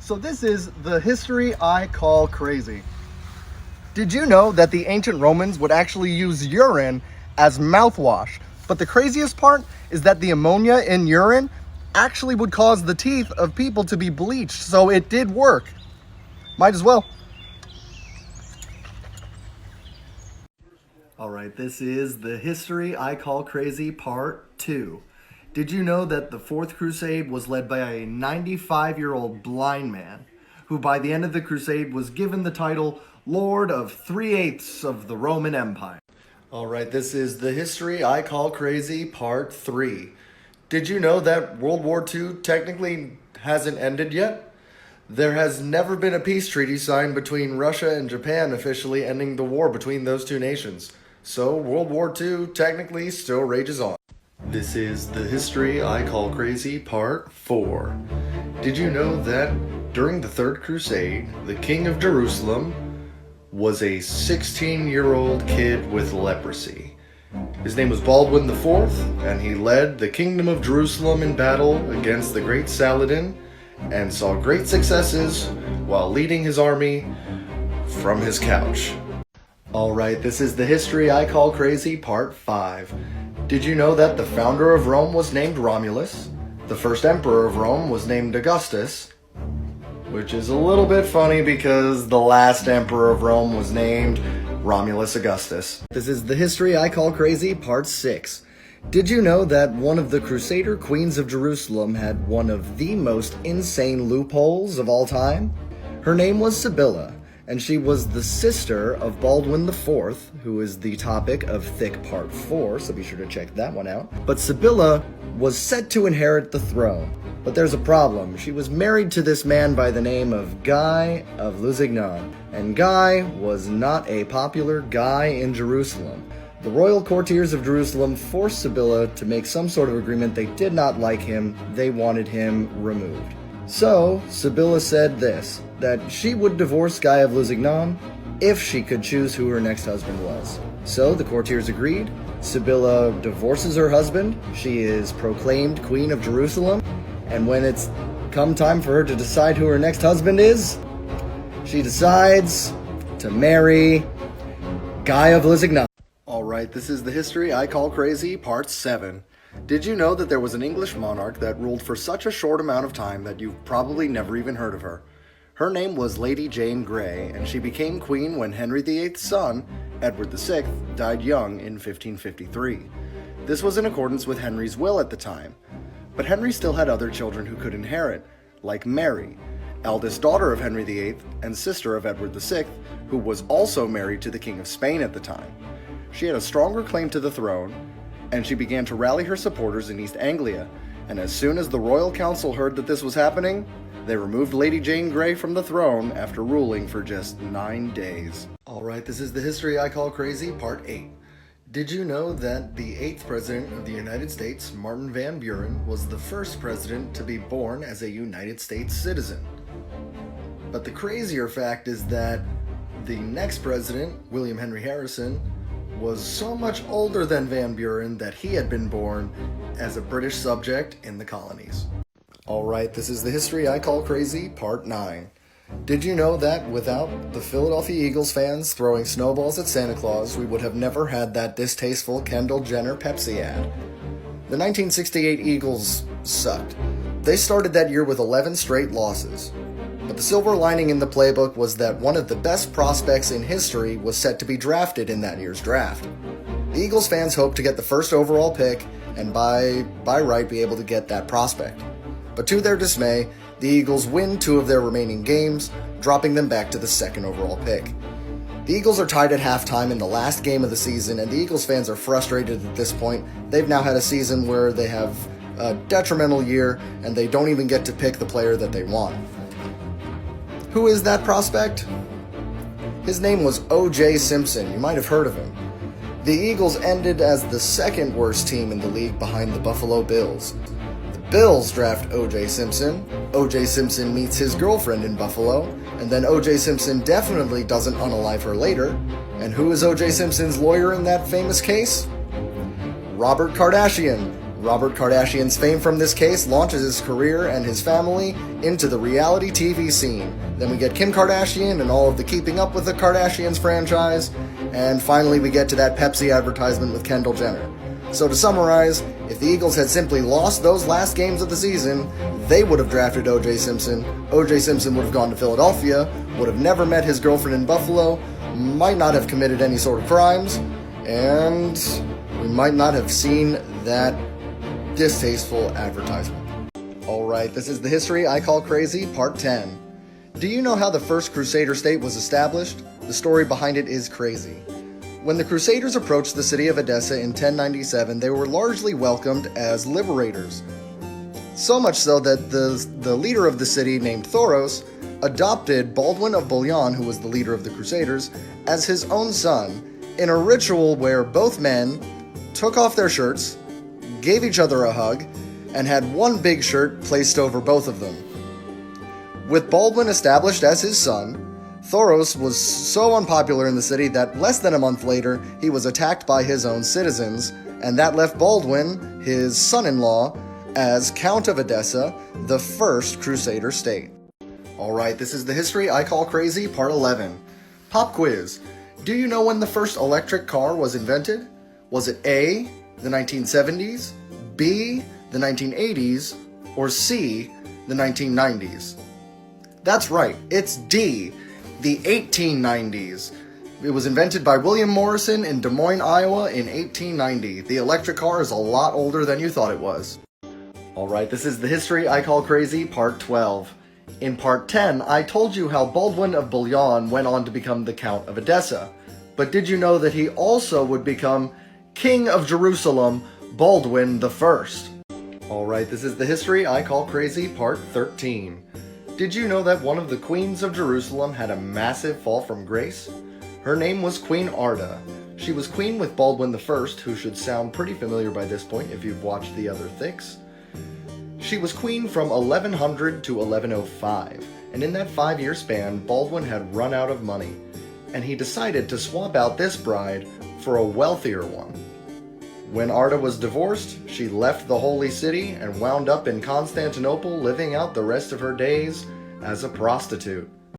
So this is the history I call crazy. Did you know that the ancient Romans would actually use urine as mouthwash? But the craziest part is that the ammonia in urine actually would cause the teeth of people to be bleached, so it did work. Might as well. Alright, this is the history I call crazy part 2. Did you know that the Fourth Crusade was led by a 95-year-old blind man, who by the end of the crusade was given the title Lord of 3/8 of the Roman Empire? Alright, this is the history I call crazy part 3. Did you know that World War II technically hasn't ended yet? There has never been a peace treaty signed between Russia and Japan officially ending the war between those two nations. So World War II technically still rages on. This is the history I call crazy part 4. Did you know that during the Third Crusade, the King of Jerusalem was a 16-year-old kid with leprosy? His name was Baldwin IV, and he led the Kingdom of Jerusalem in battle against the great Saladin and saw great successes while leading his army from his couch. Alright, this is the history I call crazy part 5. Did you know that the founder of Rome was named Romulus? The first emperor of Rome was named Augustus, which is a little bit funny because the last emperor of Rome was named Romulus Augustus. This is the history I call crazy part 6. Did you know that one of the Crusader queens of Jerusalem had one of the most insane loopholes of all time? Her name was Sibylla, and she was the sister of Baldwin IV, who is the topic of Thick Part 4, so be sure to check that one out. But Sibylla was set to inherit the throne. But there's a problem. She was married to this man by the name of Guy of Lusignan, and Guy was not a popular guy in Jerusalem. The royal courtiers of Jerusalem forced Sibylla to make some sort of agreement. They did not like him. They wanted him removed. So, Sibylla said this, that she would divorce Guy of Lusignan if she could choose who her next husband was. So, the courtiers agreed. Sibylla divorces her husband. She is proclaimed Queen of Jerusalem. And when it's come time for her to decide who her next husband is, she decides to marry Guy of Lusignan. Alright, this is the history I call crazy, part 7. Did you know that there was an English monarch that ruled for such a short amount of time that you've probably never even heard of her? Her name was Lady Jane Grey, and she became queen when Henry VIII's son, Edward VI, died young in 1553. This was in accordance with Henry's will at the time. But Henry still had other children who could inherit, like Mary, eldest daughter of Henry VIII and sister of Edward VI, who was also married to the King of Spain at the time. She had a stronger claim to the throne, and she began to rally her supporters in East Anglia, and as soon as the royal council heard that this was happening, they removed Lady Jane Grey from the throne after ruling for just 9 days. Alright, this is the history I call crazy, part 8. Did you know that the 8th President of the United States, Martin Van Buren, was the first president to be born as a United States citizen? But the crazier fact is that the next president, William Henry Harrison, was so much older than Van Buren that he had been born as a British subject in the colonies. Alright, this is the history I call crazy, part 9. Did you know that without the Philadelphia Eagles fans throwing snowballs at Santa Claus, we would have never had that distasteful Kendall Jenner Pepsi ad? The 1968 Eagles sucked. They started that year with 11 straight losses. But the silver lining in the playbook was that one of the best prospects in history was set to be drafted in that year's draft. The Eagles fans hoped to get the first overall pick and by right be able to get that prospect. But to their dismay, the Eagles win 2 of their remaining games, dropping them back to the second overall pick. The Eagles are tied at halftime in the last game of the season, and the Eagles fans are frustrated at this point. They've now had a season where they have a detrimental year, and they don't even get to pick the player that they want. Who is that prospect? His name was O.J. Simpson. You might have heard of him. The Eagles ended as the second worst team in the league behind the Buffalo Bills. The Bills draft O.J. Simpson. O.J. Simpson meets his girlfriend in Buffalo, and then O.J. Simpson definitely doesn't unalive her later. And who is O.J. Simpson's lawyer in that famous case? Robert Kardashian. Robert Kardashian's fame from this case launches his career and his family into the reality TV scene. Then we get Kim Kardashian and all of the Keeping Up with the Kardashians franchise, and finally we get to that Pepsi advertisement with Kendall Jenner. So to summarize, if the Eagles had simply lost those last games of the season, they would have drafted O.J. Simpson. O.J. Simpson would have gone to Philadelphia, would have never met his girlfriend in Buffalo, might not have committed any sort of crimes, and we might not have seen that distasteful advertisement. Alright, this is the History I Call Crazy, Part 10. Do you know how the first Crusader state was established? The story behind it is crazy. When the Crusaders approached the city of Edessa in 1097, they were largely welcomed as liberators. So much so that the leader of the city, named Thoros, adopted Baldwin of Bouillon, who was the leader of the Crusaders, as his own son, in a ritual where both men took off their shirts, gave each other a hug, and had one big shirt placed over both of them. With Baldwin established as his son, Thoros was so unpopular in the city that less than a month later, he was attacked by his own citizens, and that left Baldwin, his son-in-law, as Count of Edessa, the first Crusader state. Alright, this is the History I Call Crazy, Part 11. Pop quiz. Do you know when the first electric car was invented? Was it A, the 1970s, B, the 1980s, or C, the 1990s? That's right, it's D, the 1890s. It was invented by William Morrison in Des Moines, Iowa in 1890. The electric car is a lot older than you thought it was. Alright, this is the History I Call Crazy, Part 12. In Part 10, I told you how Baldwin of Bouillon went on to become the Count of Edessa. But did you know that he also would become King of Jerusalem, Baldwin the First? Alright, this is the History I Call Crazy, Part 13. Did you know that one of the queens of Jerusalem had a massive fall from grace? Her name was Queen Arda. She was queen with Baldwin the First, who should sound pretty familiar by this point if you've watched the other Thicks. She was queen from 1100 to 1105, and in that 5-year span, Baldwin had run out of money, and he decided to swap out this bride for a wealthier one. When Arda was divorced, she left the Holy City and wound up in Constantinople living out the rest of her days as a prostitute.